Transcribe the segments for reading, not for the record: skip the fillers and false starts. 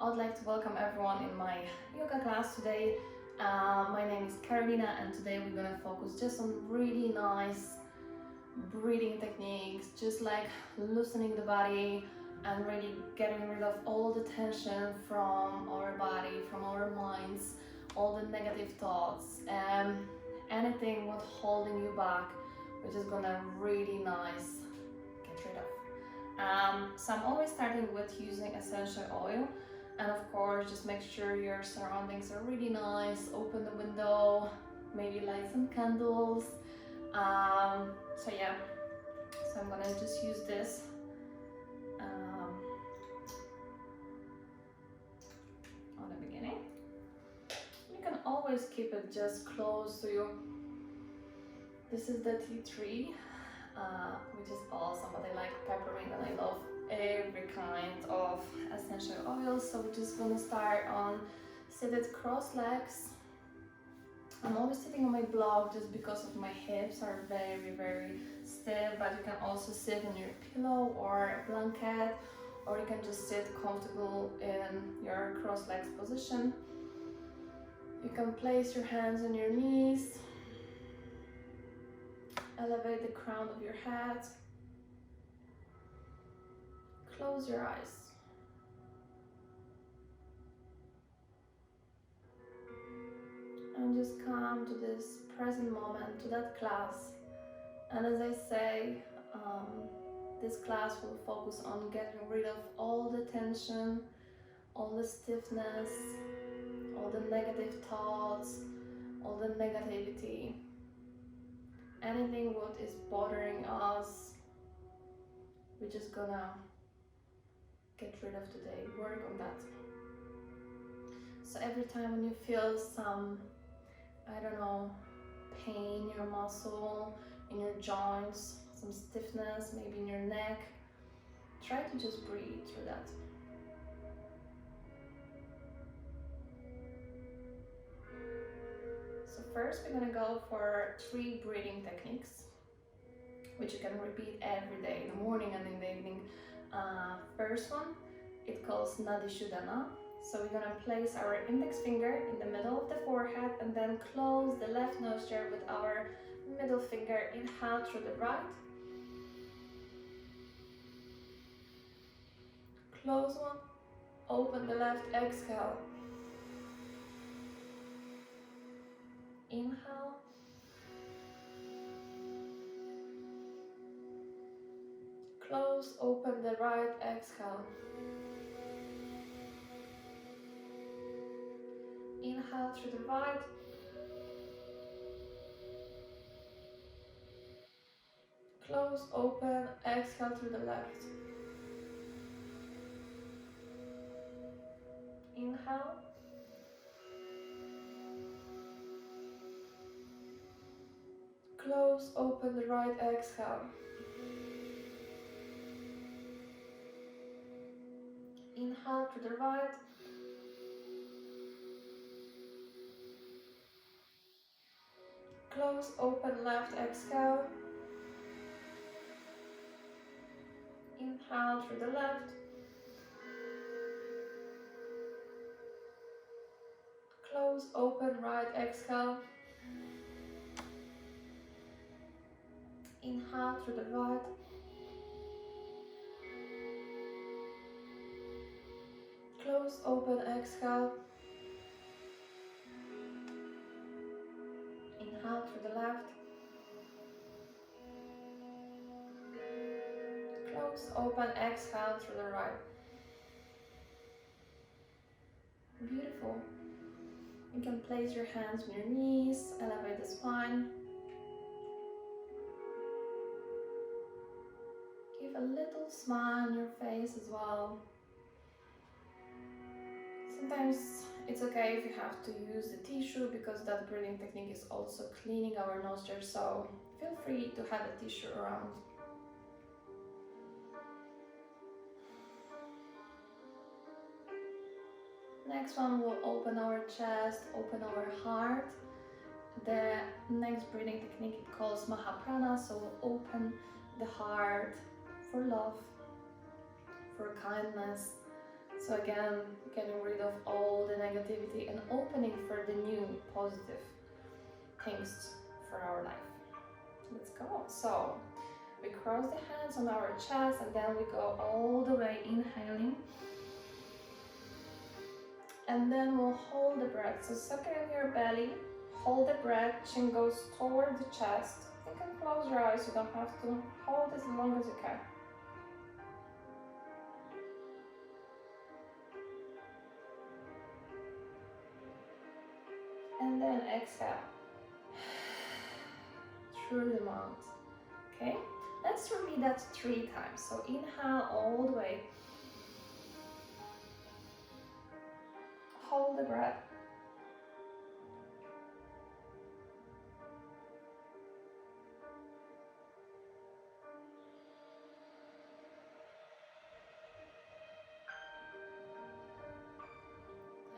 I would like to welcome everyone in my yoga class today. My name is Carolina, and today we're gonna focus just on really nice breathing techniques, just like loosening the body and really getting rid of all the tension from our body, from our minds, all the negative thoughts, anything what's holding you back, which is gonna really nice get rid of. So I'm always starting with using essential oil, and of course just make sure your surroundings are really nice. Open the window, maybe light some candles. So yeah, so I'm gonna just use this on the beginning. You can always keep it just close to you. This is the tea tree, which is awesome, but I like peppermint and I love every kind of essential oils. So we're just gonna start on seated cross legs. I'm always sitting on my block just because of my hips are very stiff, but you can also sit on your pillow or a blanket, or you can just sit comfortable in your cross legs position. You can place your hands on your knees, elevate the crown of your head, close your eyes. And just come to this present moment, to that class. And as I say, this class will focus on getting rid of all the tension, all the stiffness, all the negative thoughts, all the negativity, anything what is bothering us, we're just gonna get rid of today, work on that. So every time when you feel some, I don't know, pain in your muscle, in your joints, some stiffness, maybe in your neck, try to just breathe through that. So first we're gonna go for 3 breathing techniques, which you can repeat every day, in the morning and in the evening. First one, it calls Nadi Shodhana. So we're gonna place our index finger in the middle of the forehead and then close the left nostril with our middle finger. Inhale through the right. Close one. Open the left. Exhale. Inhale. Close. Open the right. Exhale. Inhale through the right. Close. Open. Exhale through the left. Inhale. Close. Open the right. Exhale. Inhale to the right. Close, open left, exhale. Inhale through the left. Close, open right, exhale. Inhale through the right. Close, open, exhale. Inhale through the left. Close, open, exhale through the right. Beautiful. You can place your hands on your knees, elevate the spine. Give a little smile on your face as well. Sometimes it's okay if you have to use the tissue, because that breathing technique is also cleaning our nostrils, so feel free to have a tissue around. Next one will open our chest, open our heart. The next breathing technique it calls Mahaprana, so we'll open the heart for love, for kindness. So So again, getting rid of all the negativity and opening for the new positive things for our life. Let's go. So we cross the hands on our chest and then we go all the way inhaling. And then we'll hold the breath. So suck it in your belly, hold the breath, chin goes toward the chest. You can close your eyes, you don't have to. Hold as long as you can. And then exhale through the mouth. Okay, let's repeat that 3 times. So inhale all the way. Hold the breath.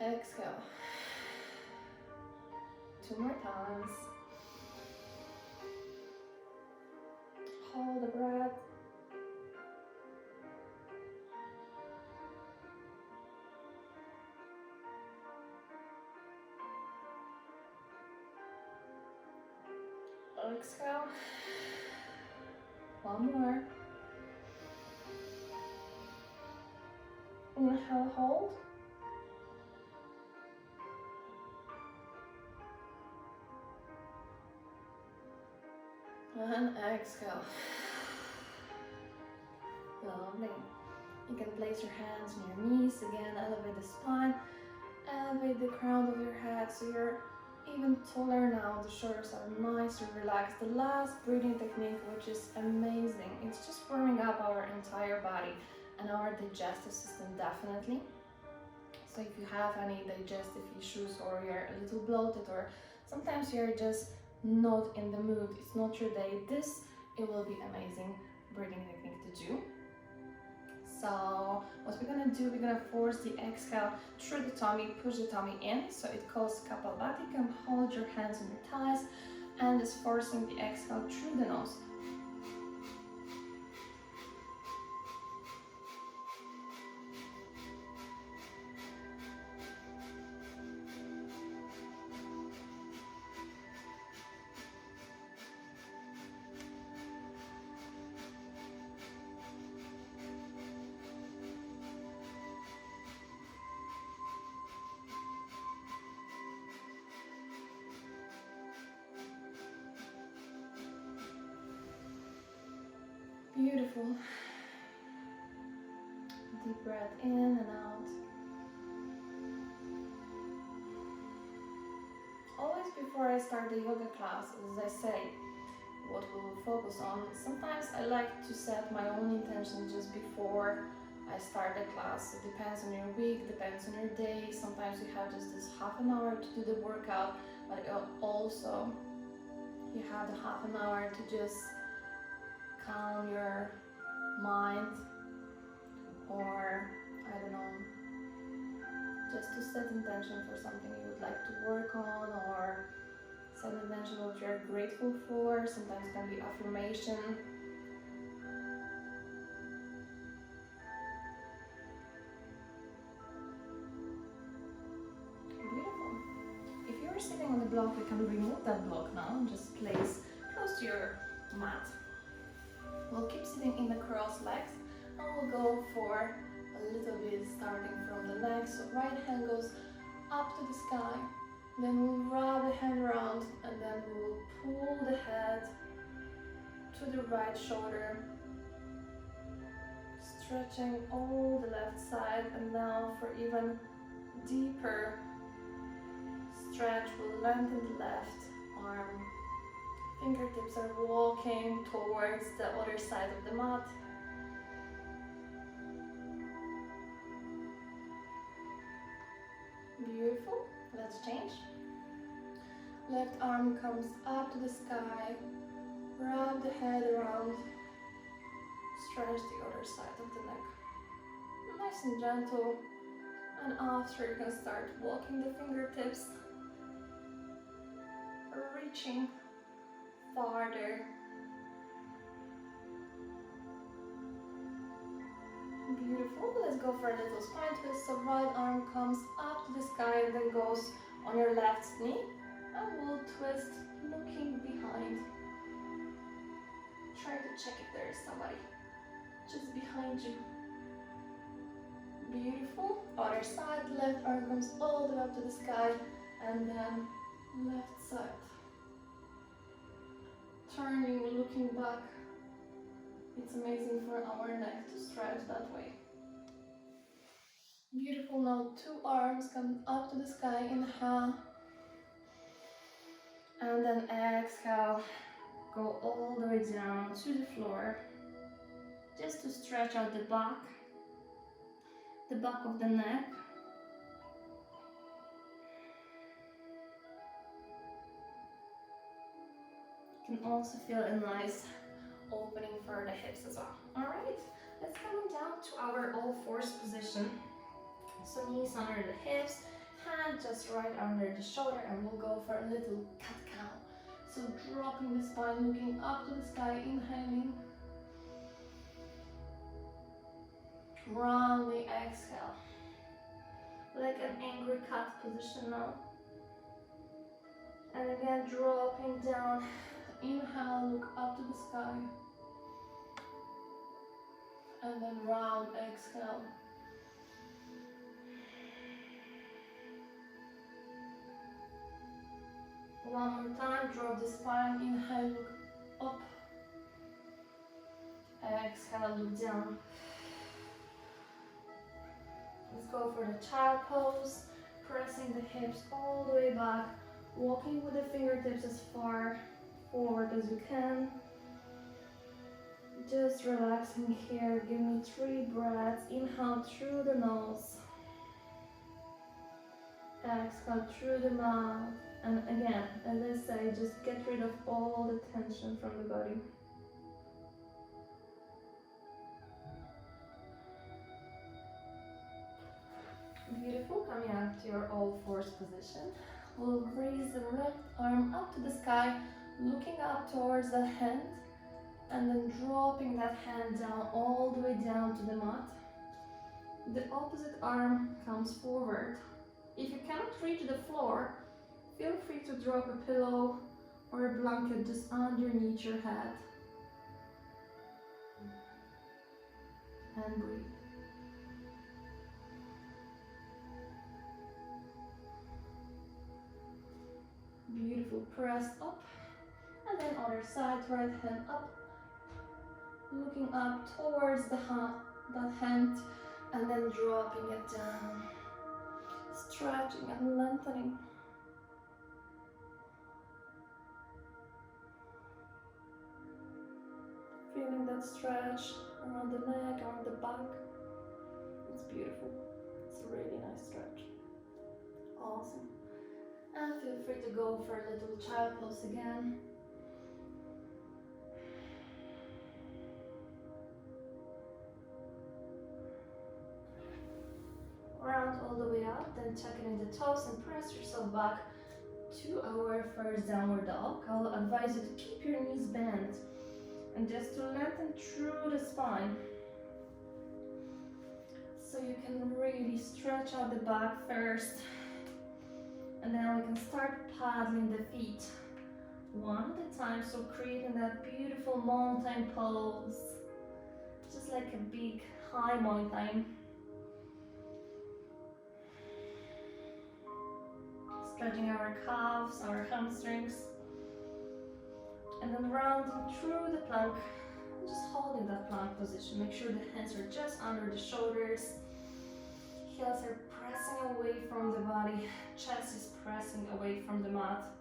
Exhale. 2 more times. Hold the breath. Exhale. 1 more. Inhale, hold. And exhale. Lovely. You can place your hands on your knees again, elevate the spine, elevate the crown of your head so you're even taller now. The shoulders are nice and relaxed. The last breathing technique, which is amazing, it's just warming up our entire body and our digestive system definitely. So if you have any digestive issues or you're a little bloated or sometimes you're just not in the mood, it's not your day, it will be amazing breathing technique to do. So what we're gonna do, we're gonna force the exhale through the tummy, push the tummy in, so it calls Kapalbhati. You can hold your hands on your thighs and just forcing the exhale through the nose. Beautiful. Deep breath in and out. Always before I start the yoga class, as I say, what we will focus on. Sometimes I like to set my own intention just before I start the class. It depends on your week, depends on your day. Sometimes you have just this half an hour to do the workout, but also you have the half an hour to just calm your mind, or I don't know, just to set intention for something you would like to work on, or set intention what you're grateful for. Sometimes it can be affirmation. Beautiful. If you're sitting on the block, you can remove that block now and just place close to your mat. We'll keep sitting in the crossed legs and we'll go for a little bit starting from the legs. So right hand goes up to the sky, then we'll wrap the hand around and then we'll pull the head to the right shoulder, stretching all the left side. And now for even deeper stretch, we'll lengthen the left arm. Fingertips are walking towards the other side of the mat. Beautiful. Let's change. Left arm comes up to the sky. Wrap the head around. Stretch the other side of the neck. Nice and gentle. And after, you can start walking the fingertips, reaching farther. Beautiful. Let's go for a little spine twist. So right arm comes up to the sky and then goes on your left knee. And we'll twist looking behind. Try to check if there is somebody just behind you. Beautiful. Other side, left arm comes all the way up to the sky and then left side. Turning, looking back. It's amazing for our neck to stretch that way. Beautiful. Now 2 arms come up to the sky. Inhale. And then exhale. Go all the way down to the floor. Just to stretch out the back of the neck. You can also feel a nice opening for the hips as well. Alright, let's come down to our all fours position. So knees under the hips, hand just right under the shoulder, and we'll go for a little cat-cow. So dropping the spine, looking up to the sky, inhaling. Roundly exhale. Like an angry cat position now. And again, dropping down. Inhale, look up to the sky. And then round, exhale. One more time, drop the spine, inhale, look up. Exhale, look down. Let's go for the child pose, pressing the hips all the way back, walking with the fingertips as far forward as you can. Just relaxing here, give me 3 breaths. Inhale through the nose. Exhale through the mouth. And again, as I say, just get rid of all the tension from the body. Beautiful, coming up to your all fours position. We'll raise the left arm up to the sky, looking up towards the hand, and then dropping that hand down, all the way down to the mat. The opposite arm comes forward. If you cannot reach the floor, feel free to drop a pillow or a blanket just underneath your head. And breathe. Beautiful, press up. And then other side, right hand up. Looking up towards that hand, and then dropping it down. Stretching and lengthening. Feeling that stretch around the neck, around the back. It's beautiful. It's a really nice stretch. Awesome. And feel free to go for a little child pose again. Round all the way up, then tuck it in the toes and press yourself back to our first downward dog. I'll advise you to keep your knees bent and just to lengthen through the spine. So you can really stretch out the back first. And then we can start paddling the feet one at a time, so creating that beautiful mountain pose, just like a big high mountain. Stretching our calves, our hamstrings, and then rounding through the plank, just holding that plank position. Make sure the hands are just under the shoulders, heels are pressing away from the body, chest is pressing away from the mat,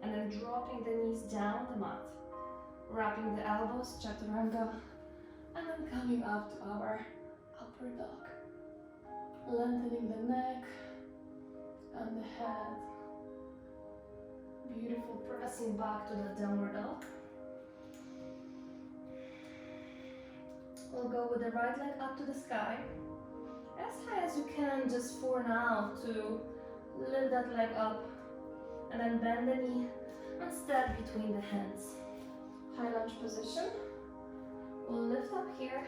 and then dropping the knees down the mat, wrapping the elbows, chaturanga, and then coming up to our upper dog, lengthening the neck and the head. Beautiful, pressing back to the downward dog. We'll go with the right leg up to the sky, as high as you can, just for now, to lift that leg up, and then bend the knee and step between the hands. High lunge position. We'll lift up here,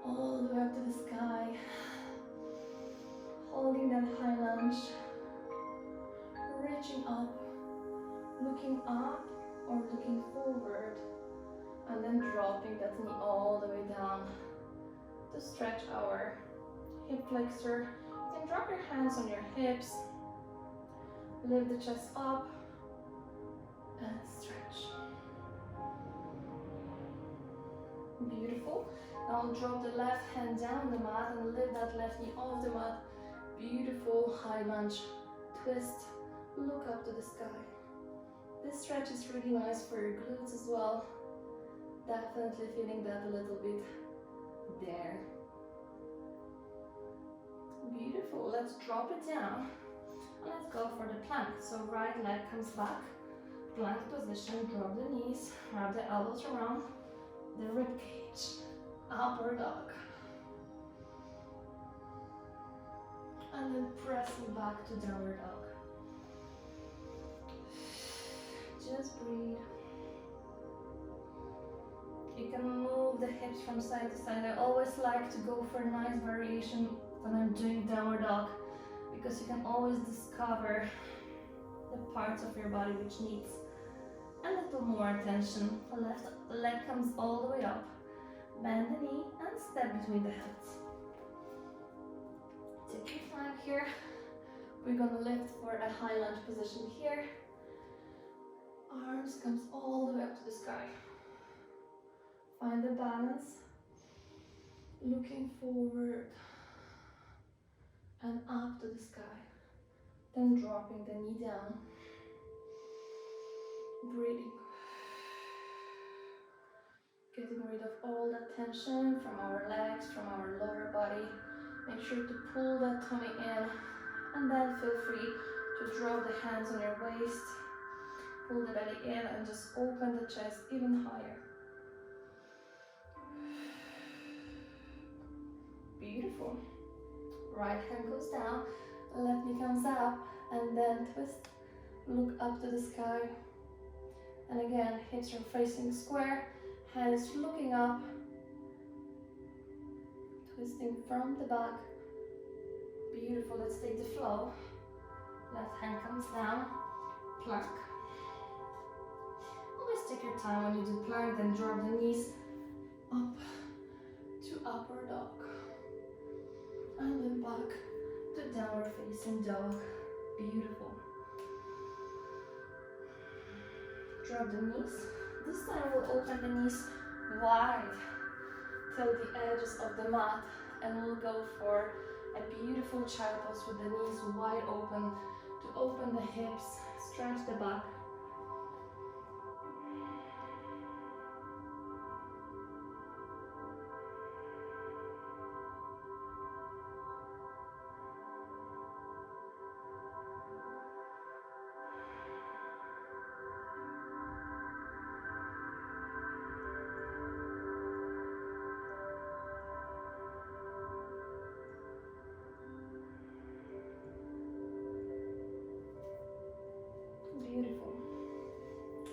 all the way up to the sky, holding that high lunge, reaching up, looking up or looking forward, and then dropping that knee all the way down to stretch our hip flexor. You can drop your hands on your hips, lift the chest up, and stretch. Beautiful. Now drop the left hand down the mat and lift that left knee off the mat. Beautiful high lunge, twist, look up to the sky. This stretch is really nice for your glutes as well. Definitely feeling that a little bit there. Beautiful. Let's drop it down and let's go for the plank. So right leg comes back, plank position, drop the knees, wrap the elbows around the rib cage, upward dog, and then pressing back to downward dog. Just breathe. You can move the hips from side to side. I always like to go for a nice variation when I'm doing downward dog, because you can always discover the parts of your body which needs a little more attention. The left leg comes all the way up. Bend the knee and step between the hands. Take your time here. We're gonna lift for a high lunge position here. Arms comes all the way up to the sky. Find the balance. Looking forward and up to the sky. Then dropping the knee down. Breathing. Getting rid of all that tension from our legs, from our lower body. Make sure to pull that tummy in, and then feel free to drop the hands on your waist. Pull the belly in and just open the chest even higher. Beautiful. Right hand goes down, left knee comes up, and then twist. Look up to the sky. And again, hips are facing square, hands looking up, twisting from the back. Beautiful. Let's take the flow. Left hand comes down, plank. Always take your time when you do plank, then drop the knees up to upward dog. And then back to downward facing dog. Beautiful. Drop the knees. This time we'll open the knees wide till the edges of the mat, and we'll go for a beautiful child pose with the knees wide open to open the hips, stretch the back. Beautiful.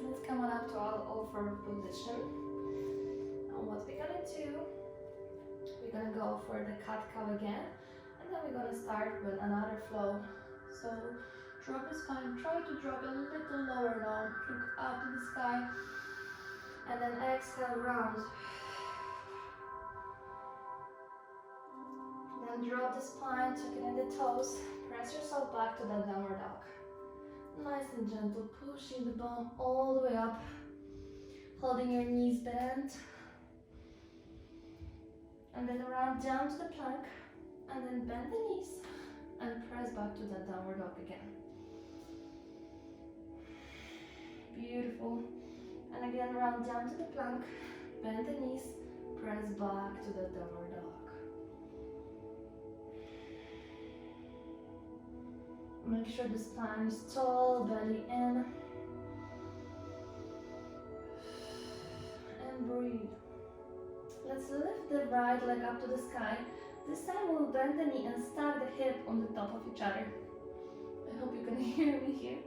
Let's come on up to our all-forward position. And what we're gonna do, we're gonna go for the cat-cow again, and then we're gonna start with another flow. So drop the spine, try to drop a little lower now, look up to the sky, and then exhale round. Then drop the spine, tuck it in the toes, press yourself back to that downward dog. Nice and gentle, pushing the bum all the way up, holding your knees bent, and then around down to the plank, and then bend the knees and press back to that downward dog again. Beautiful. And again, round down to the plank, bend the knees, press back to the downward dog. Make sure the spine is tall, belly in. And breathe. Let's lift the right leg up to the sky. This time we'll bend the knee and stack the hip on the top of each other. I hope you can hear me here.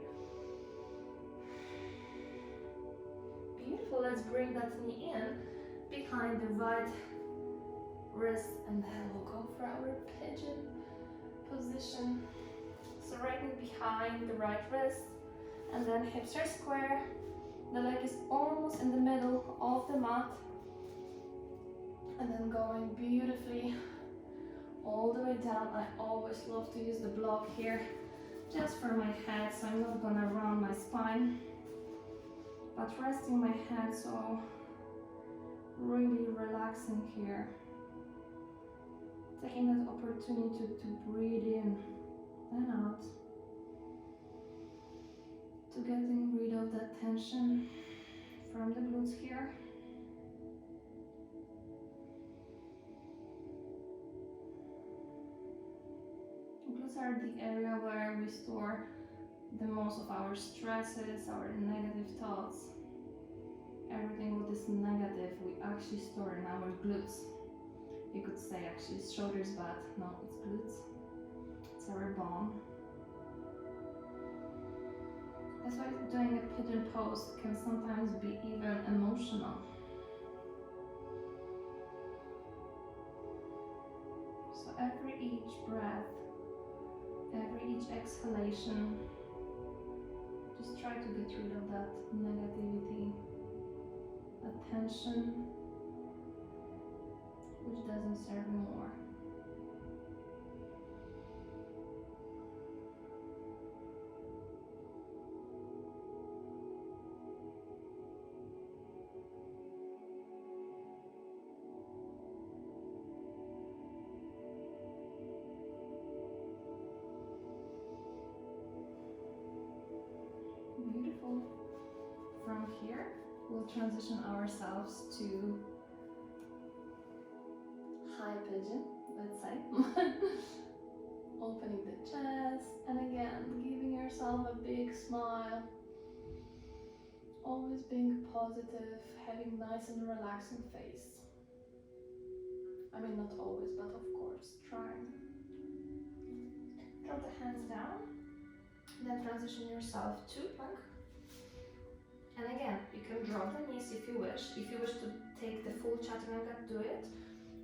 Beautiful. Let's bring that knee in behind the right wrist, and then we'll go for our pigeon position. So right knee behind the right wrist, and then hips are square. The leg is almost in the middle of the mat, and then going beautifully all the way down. I always love to use the block here just for my head, so I'm not gonna round my spine, but resting my head, so really relaxing here. Taking that opportunity to breathe in and out, to getting rid of that tension from the glutes here. Glutes are the area where we store the most of our stresses, our negative thoughts. Everything what is negative, we actually store in our glutes. You could say actually it's shoulders, but no, it's glutes. It's our bone. That's why doing a pigeon pose can sometimes be even emotional. So every each breath, every each exhalation, just try to get rid of that negativity, that tension, which doesn't serve you more. Beautiful. From here, we'll transition ourselves to high pigeon, let's say. Opening the chest, and again, giving yourself a big smile. Always being positive, having nice and relaxing face. I mean, not always, but of course, trying. Drop the hands down, then transition yourself to plank. And again, you can drop the knees if you wish. If you wish to take the full chaturanga, do it.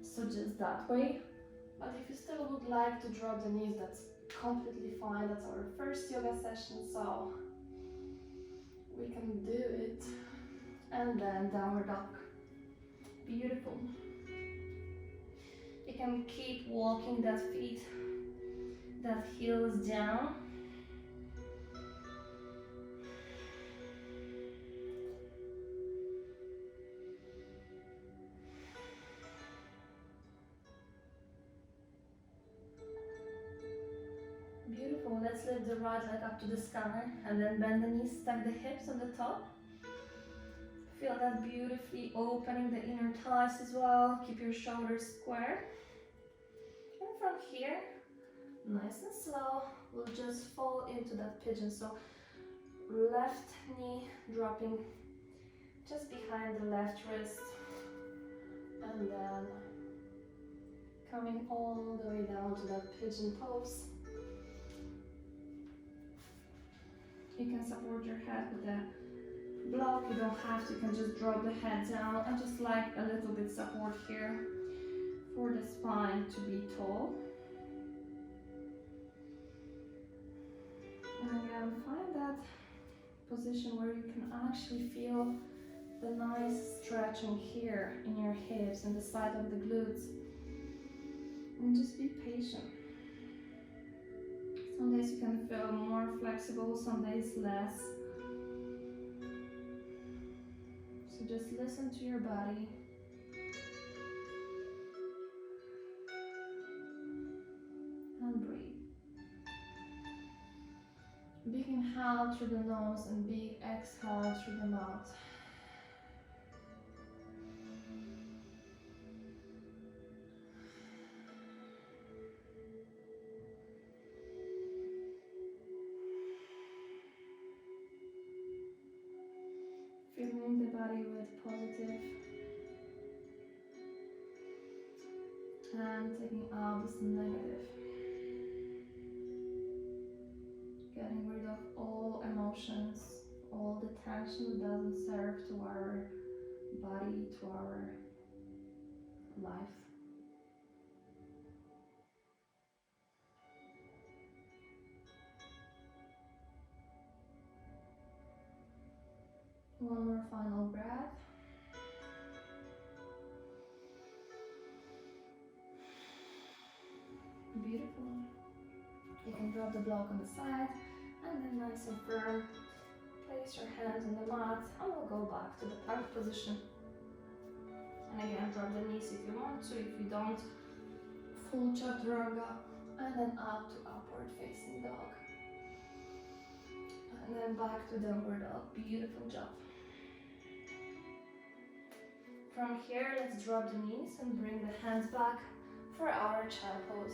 So just that way. But if you still would like to drop the knees, that's completely fine. That's our first yoga session, so we can do it. And then downward dog. Beautiful. You can keep walking that feet, that heels down. Beautiful. Let's lift the right leg up to the sky and then bend the knees, stack the hips on the top. Feel that beautifully opening the inner thighs as well. Keep your shoulders square. And from here, nice and slow, we'll just fall into that pigeon. So left knee dropping just behind the left wrist, and then coming all the way down to that pigeon pose. You can support your head with a block, you don't have to, you can just drop the head down. I just like a little bit support here for the spine to be tall. And again, find that position where you can actually feel the nice stretching here in your hips and the side of the glutes. And just be patient. Some days you can feel more flexible, some days less. So just listen to your body. And breathe. Big inhale through the nose and big exhale through the mouth. Filling the body with positive and taking out this negative. Getting rid of all emotions, all the tension that doesn't serve to our body, to our life. more final breath. Beautiful. You can drop the block on the side and then nice and firm. Place your hands on the mat and we'll go back to the plank position. And again, drop the knees if you want to. If you don't, full chaturanga. And then up to upward facing dog. And then back to downward dog. Beautiful job. From here, let's drop the knees and bring the hands back for our child pose.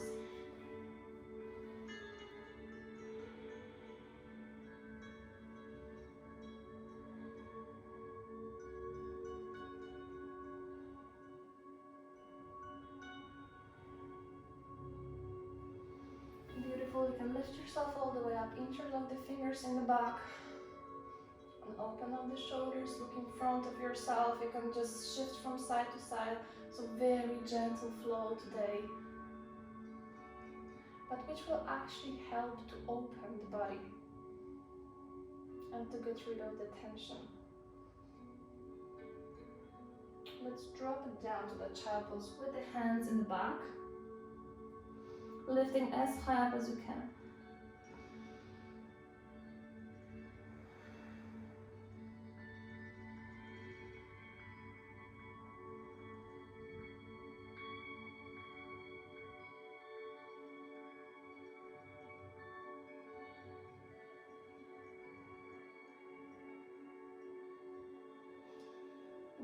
Beautiful, you can lift yourself all the way up, interlock the fingers in the back. And open up the shoulders, look in front of yourself. You can just shift from side to side. So very gentle flow today. But which will actually help to open the body. And to get rid of the tension. Let's drop it down to the child pose with the hands in the back. Lifting as high up as you can.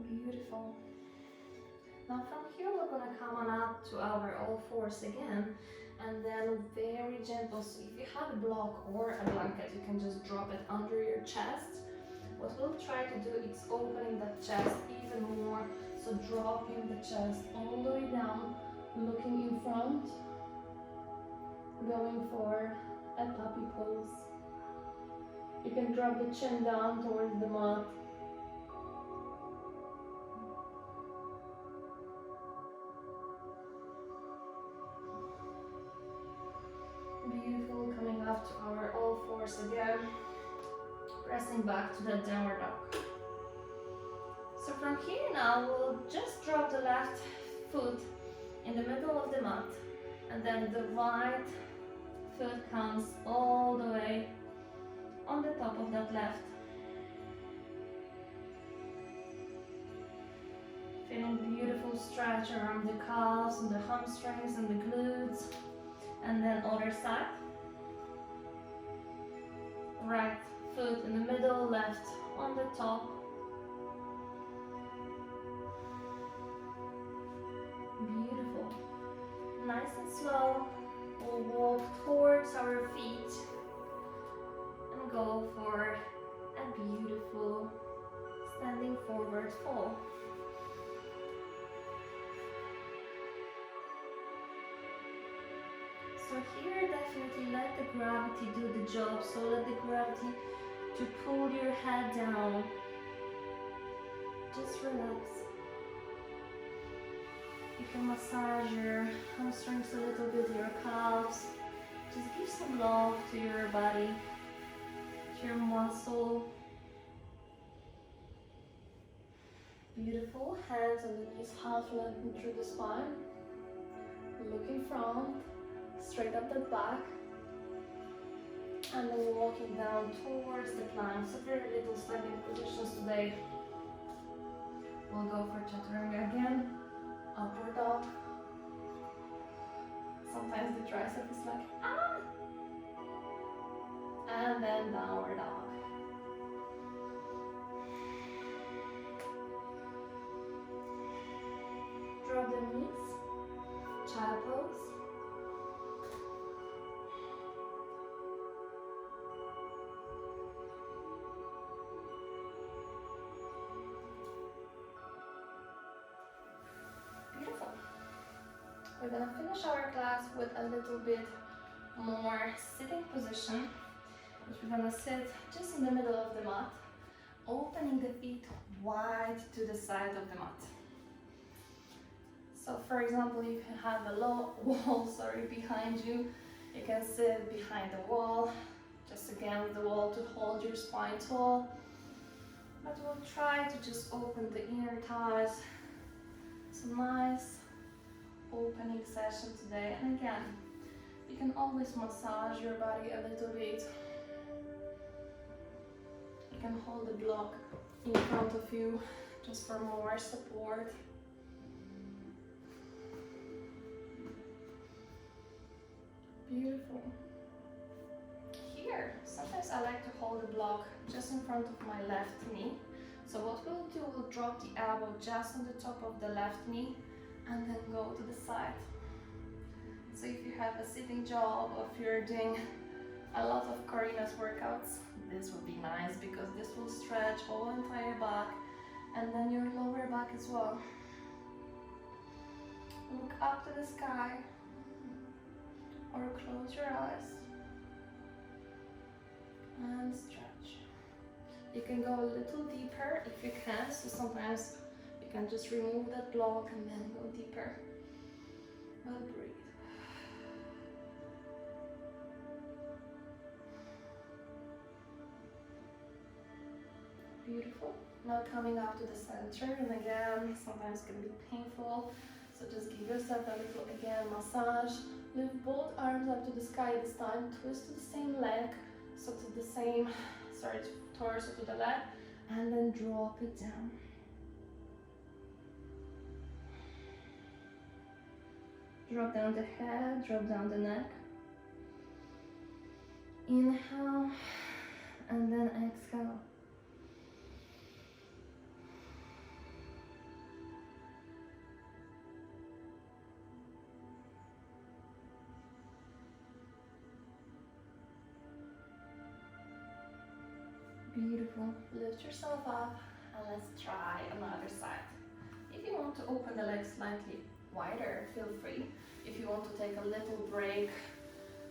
Beautiful. Now from here we're going to come on up to our all fours again, and then very gentle. So if you have a block or a blanket, you can just drop it under your chest. What we'll try to do is opening that chest even more. So dropping the chest all the way down, looking in front, going for a puppy pose. You can drop the chin down towards the mat. Beautiful, coming up to our all fours again, pressing back to that downward dog. So from here now, we'll just drop the left foot in the middle of the mat, and then the right foot comes all the way on the top of that left. Feeling beautiful stretch around the calves and the hamstrings and the glutes. And then other side. Right foot in the middle, left on the top. Beautiful. Nice and slow. We'll walk towards our feet and go for a beautiful standing forward fold. So here, definitely let the gravity do the job. So let the gravity to pull your head down. Just relax. You can massage your hamstrings a little bit, your calves. Just give some love to your body, to your muscle. Beautiful. Hands and the knees half lengthened through the spine. Look in front. Straight up the back, and then walking down towards the plank. So very little standing positions today. We'll go for chaturanga again, upward dog. Sometimes the tricep is like, ah! And then downward dog. Drop the knees, child pose. We're gonna finish our class with a little bit more sitting position, which we're gonna sit just in the middle of the mat, opening the feet wide to the side of the mat. So for example, you can have a low wall, behind you. You can sit behind the wall, just against the wall to hold your spine tall. But we'll try to just open the inner thighs. It's a nice opening session today. And again, you can always massage your body a little bit. You can hold the block in front of you just for more support. Beautiful. Here, sometimes I like to hold the block just in front of my left knee. So what we'll do, we'll drop the elbow just on the top of the left knee and then go to the side. So if you have a sitting job or if you're doing a lot of Karina's workouts, this would be nice because this will stretch whole entire back and then your lower back as well. Look up to the sky or close your eyes and stretch. You can go a little deeper if you can, so sometimes you can just remove that block and then go deeper. Well, breathe. Beautiful. Now coming up to the center, and again, sometimes it can be painful, so just give yourself a little, again, massage. Lift both arms up to the sky this time, twist to the same leg, so to the same, torso to the leg, and then drop it down. Drop down the head, drop down the neck. Inhale, and then exhale. Beautiful. Lift yourself up and let's try another side. If you want to open the legs slightly wider, feel free. If you want to take a little break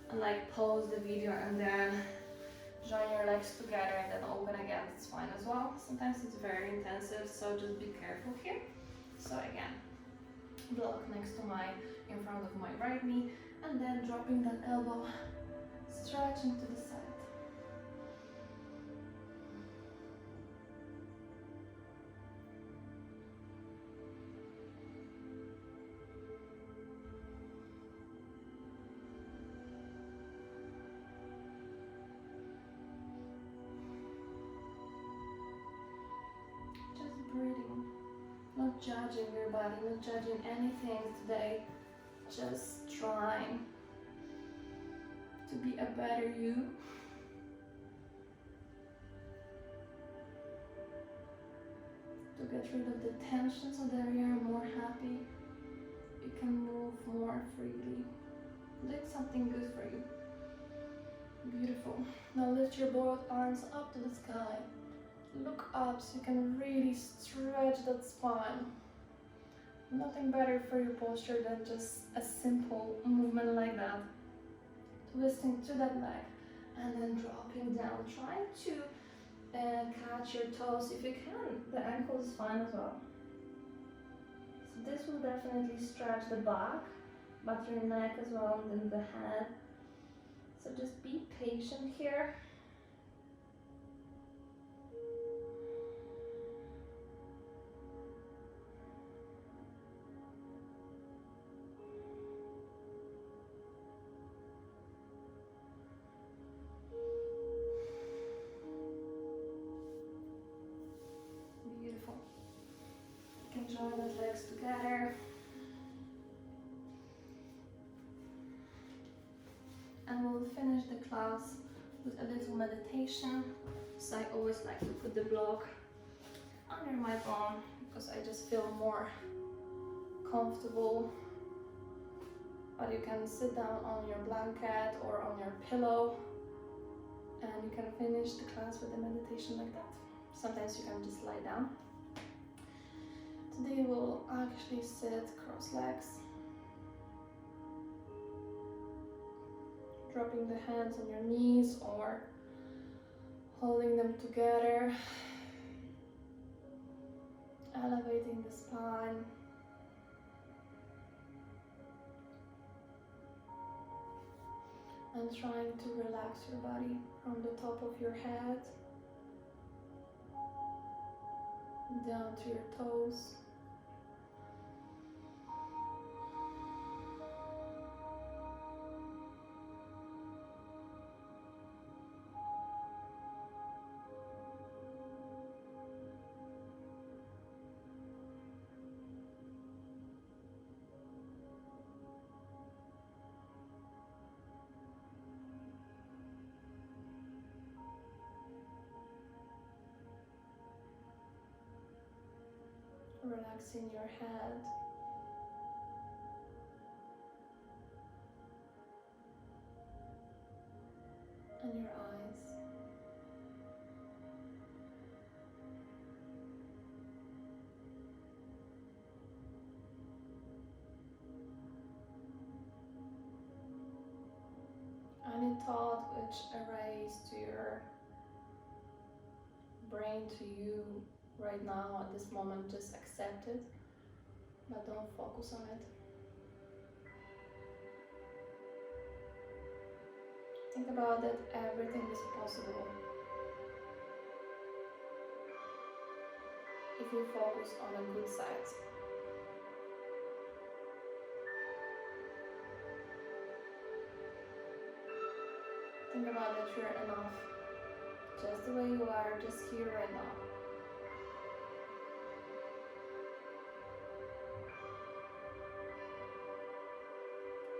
and like pause the video and then join your legs together and then open again, it's fine as well. Sometimes it's very intensive, so just be careful here. So again, block next to in front of my right knee and then dropping that elbow, stretching to the side. Breathing, not judging your body, not judging anything today, just trying to be a better you. To get rid of the tension so that you're more happy, you can move more freely. Let something good for you. Beautiful. Now lift your both arms up to the sky. Look up so you can really stretch that spine. Nothing better for your posture than just a simple movement like that. Twisting to that leg and then dropping down. Try to catch your toes if you can. The ankle is fine as well. So this will definitely stretch the back, but your neck as well, and then the head. So just be patient here. Join the legs together and we'll finish the class with a little meditation. So I always like to put the block under my bum because I just feel more comfortable, but you can sit down on your blanket or on your pillow and you can finish the class with the meditation like that. Sometimes you can just lie down. Today we'll actually sit cross legs, dropping the hands on your knees or holding them together, elevating the spine, and trying to relax your body from the top of your head down to your toes. Relaxing your head, and your eyes. Any thought which arises to your brain, to you right now at this moment, just accept it, but don't focus on it. Think about that everything is possible if you focus on the good sides. Think about that you're enough, just the way you are, just here right now.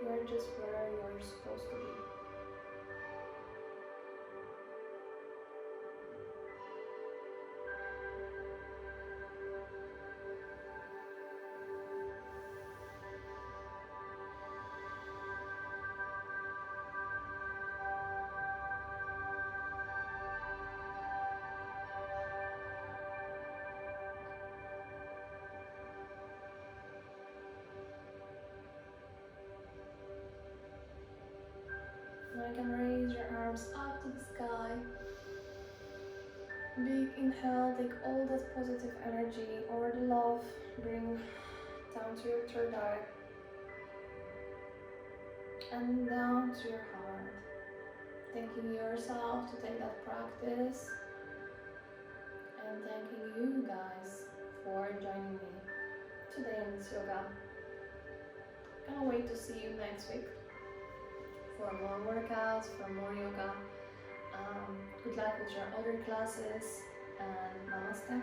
You're just where you're supposed to be. Now you can raise your arms up to the sky. Big inhale, take all that positive energy or the love, bring down to your third eye and down to your heart. Thanking yourself to take that practice and thanking you guys for joining me today in this yoga. Can't wait to see you next week for more workouts, for more yoga. Good luck with your other classes and namaste.